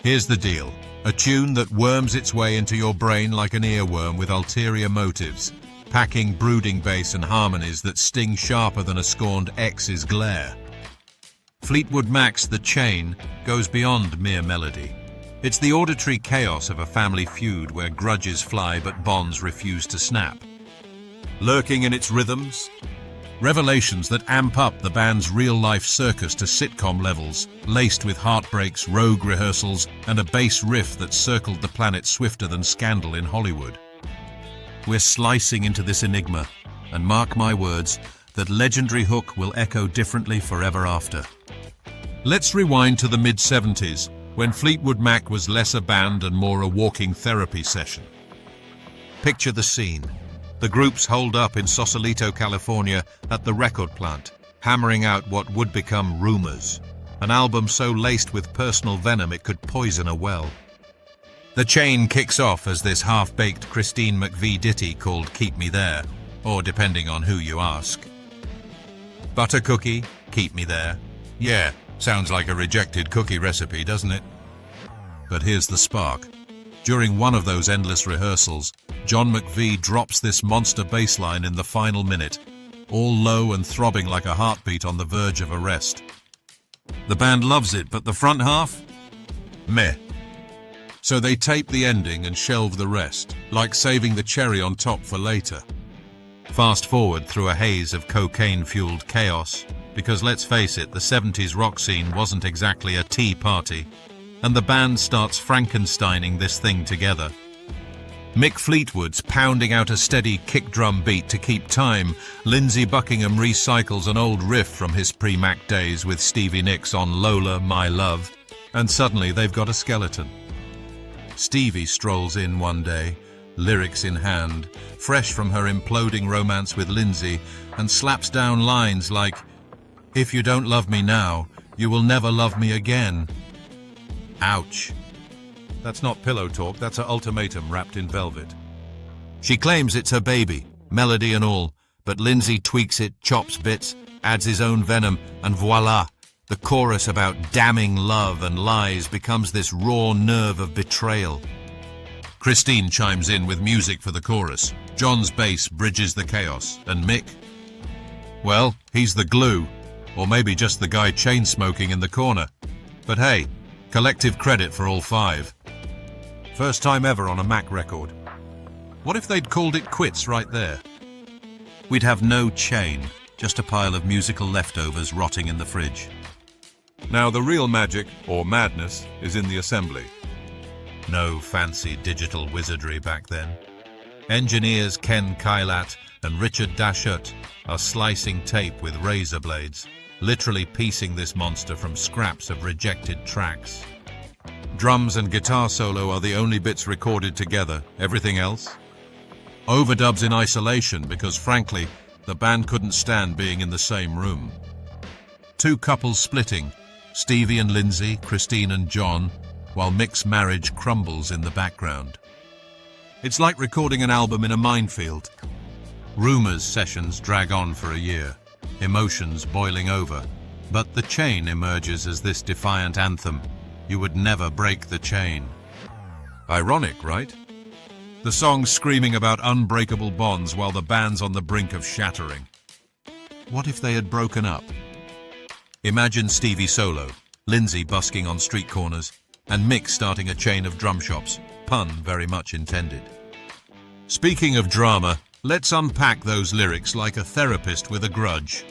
Here's the deal. A tune that worms its way into your brain like an earworm with ulterior motives, packing brooding bass and harmonies that sting sharper than a scorned ex's glare. Fleetwood Mac's The Chain goes beyond mere melody. It's the auditory chaos of a family feud where grudges fly but bonds refuse to snap. Lurking in its rhythms, revelations that amp up the band's real-life circus to sitcom levels, laced with heartbreaks, rogue rehearsals, and a bass riff that circled the planet swifter than Scandal in Hollywood. We're slicing into this enigma, and mark my words, that legendary hook will echo differently forever after. Let's rewind to the mid-70s, when Fleetwood Mac was less a band and more a walking therapy session. Picture the scene. The groups holed up in Sausalito, California at the record plant, hammering out what would become Rumours, an album so laced with personal venom it could poison a well. The Chain kicks off as this half-baked Christine McVie ditty called Keep Me There, or depending on who you ask. Butter cookie, keep me there. Yeah, sounds like a rejected cookie recipe, doesn't it? But here's the spark. During one of those endless rehearsals, John McVie drops this monster bass line in the final minute, all low and throbbing like a heartbeat on the verge of arrest. The band loves it, but the front half? Meh. So they tape the ending and shelve the rest, like saving the cherry on top for later. Fast forward through a haze of cocaine-fueled chaos, because let's face it, the 70s rock scene wasn't exactly a tea party, and the band starts Frankensteining this thing together. Mick Fleetwood's pounding out a steady kick drum beat to keep time. Lindsey Buckingham recycles an old riff from his pre-Mac days with Stevie Nicks on Lola, My Love, and suddenly they've got a skeleton. Stevie strolls in one day, lyrics in hand, fresh from her imploding romance with Lindsey, and slaps down lines like, "If you don't love me now, you will never love me again." Ouch. That's not pillow talk, that's an ultimatum wrapped in velvet. She claims it's her baby, melody and all, but Lindsey tweaks it, chops bits, adds his own venom, and voila! The chorus about damning love and lies becomes this raw nerve of betrayal. Christine chimes in with music for the chorus. John's bass bridges the chaos, and Mick? Well, he's the glue, or maybe just the guy chain-smoking in the corner. But hey, collective credit for all five. First time ever on a Mac record. What if they'd called it quits right there? We'd have no Chain, just a pile of musical leftovers rotting in the fridge. Now the real magic, or madness, is in the assembly. No fancy digital wizardry back then. Engineers Ken Kailat and Richard Dashut are slicing tape with razor blades, literally piecing this monster from scraps of rejected tracks. Drums and guitar solo are the only bits recorded together. Everything else? Overdubs in isolation because, frankly, the band couldn't stand being in the same room. Two couples splitting, Stevie and Lindsey, Christine and John, while Mick's marriage crumbles in the background. It's like recording an album in a minefield. Rumours sessions drag on for a year, emotions boiling over, but The Chain emerges as this defiant anthem. You would never break the chain. Ironic, right? The song's screaming about unbreakable bonds while the band's on the brink of shattering. What if they had broken up? Imagine Stevie solo, Lindsey busking on street corners, and Mick starting a chain of drum shops, pun very much intended. Speaking of drama, let's unpack those lyrics like a therapist with a grudge.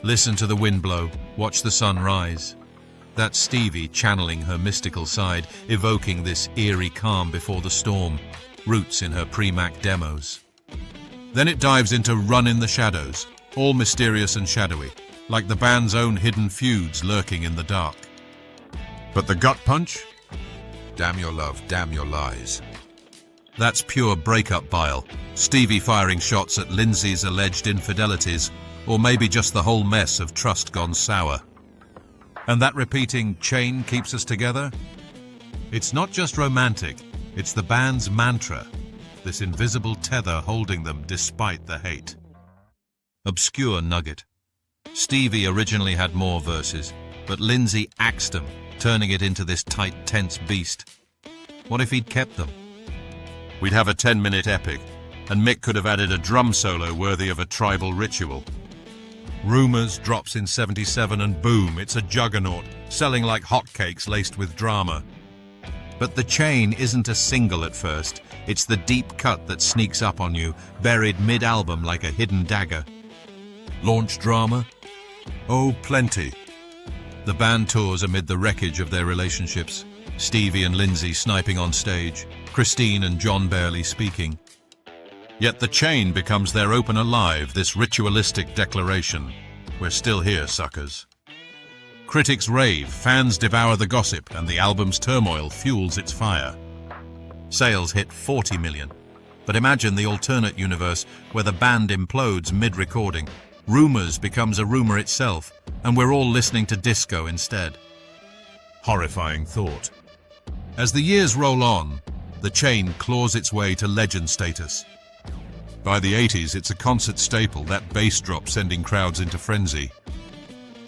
Listen to the wind blow, watch the sun rise. That's Stevie channeling her mystical side, evoking this eerie calm before the storm, roots in her pre-Mac demos. Then it dives into Run in the Shadows, all mysterious and shadowy, like the band's own hidden feuds lurking in the dark. But the gut punch? Damn your love, damn your lies. That's pure breakup bile, Stevie firing shots at Lindsey's alleged infidelities, or maybe just the whole mess of trust gone sour. And that repeating chain keeps us together? It's not just romantic, it's the band's mantra, this invisible tether holding them despite the hate. Obscure nugget. Stevie originally had more verses, but Lindsey axed them, turning it into this tight, tense beast. What if he'd kept them? We'd have a 10-minute epic, and Mick could have added a drum solo worthy of a tribal ritual. Rumours drops in 77 and boom, it's a juggernaut, selling like hotcakes laced with drama. But The Chain isn't a single at first. It's the deep cut that sneaks up on you, buried mid-album like a hidden dagger. Launch drama? Oh, plenty. The band tours amid the wreckage of their relationships. Stevie and Lindsay sniping on stage, Christine and John barely speaking. Yet The Chain becomes their opener live, this ritualistic declaration. We're still here, suckers. Critics rave, fans devour the gossip, and the album's turmoil fuels its fire. Sales hit 40 million. But imagine the alternate universe where the band implodes mid-recording. Rumours becomes a rumour itself, and we're all listening to disco instead. Horrifying thought. As the years roll on, The Chain claws its way to legend status. By the 80s, it's a concert staple, that bass drop sending crowds into frenzy.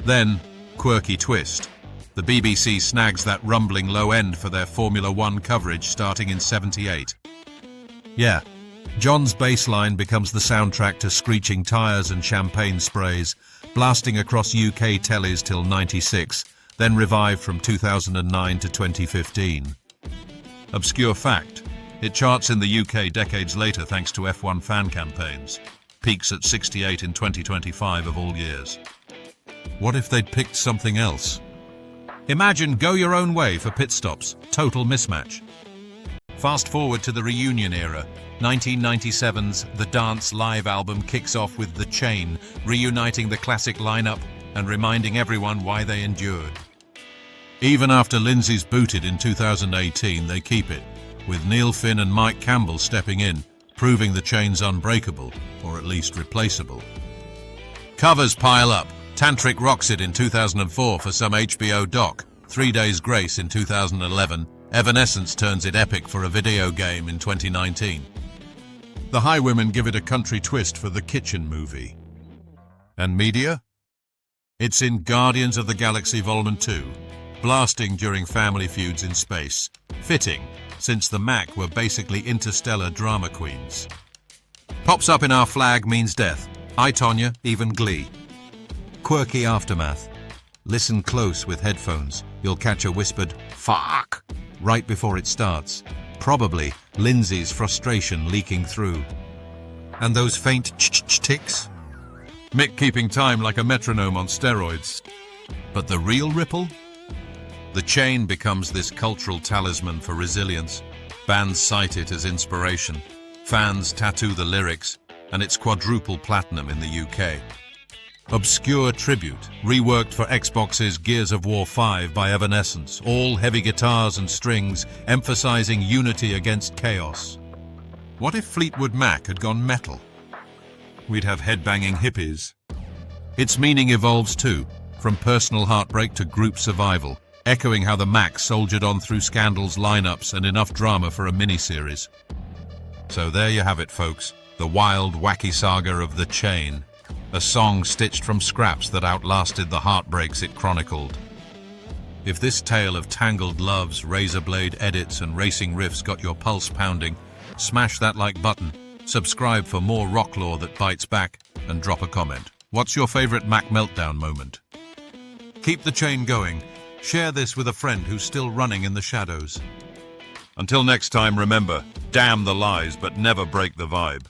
Then, Quirky twist. The BBC snags that rumbling low end for their Formula One coverage starting in 78. Yeah, John's bass line becomes the soundtrack to screeching tyres and champagne sprays, blasting across UK tellies till 96, then revived from 2009 to 2015. Obscure fact, it charts in the UK decades later thanks to F1 fan campaigns. Peaks at 68 in 2025 of all years. What if they'd picked something else? Imagine Go Your Own Way for pit stops, total mismatch. Fast forward to the reunion era. 1997's The Dance live album kicks off with The Chain, reuniting the classic lineup and reminding everyone why they endured. Even after Lindsay's booted in 2018, they keep it, with Neil Finn and Mike Campbell stepping in, proving The Chain's unbreakable, or at least replaceable. Covers pile up. Tantric rocks it in 2004 for some HBO doc. 3 Days Grace in 2011. Evanescence turns it epic for a video game in 2019. The Highwomen give it a country twist for The Kitchen movie. And media? It's in Guardians of the Galaxy Volume 2, blasting during family feuds in space. Fitting, since the Mac were basically interstellar drama queens. Pops up in Our Flag Means Death. I, Tonya, even Glee. Quirky aftermath. Listen close with headphones. You'll catch a whispered "fuck" right before it starts. Probably Lindsay's frustration leaking through. And those faint ticks? Mick keeping time like a metronome on steroids. But the real ripple? The Chain becomes this cultural talisman for resilience. Bands cite it as inspiration. Fans tattoo the lyrics, and it's quadruple platinum in the UK. Obscure tribute, reworked for Xbox's Gears of War 5 by Evanescence, all heavy guitars and strings, emphasizing unity against chaos. What if Fleetwood Mac had gone metal? We'd have headbanging hippies. Its meaning evolves too, from personal heartbreak to group survival, echoing how the Mac soldiered on through Scandal's lineups and enough drama for a miniseries. So there you have it, folks, the wild, wacky saga of The Chain. A song stitched from scraps that outlasted the heartbreaks it chronicled. If this tale of tangled loves, razor blade edits and racing riffs got your pulse pounding, smash that like button, subscribe for more rock lore that bites back, and drop a comment. What's your favorite Mac meltdown moment? Keep the chain going. Share this with a friend who's still running in the shadows. Until next time, remember, damn the lies, but never break the vibe.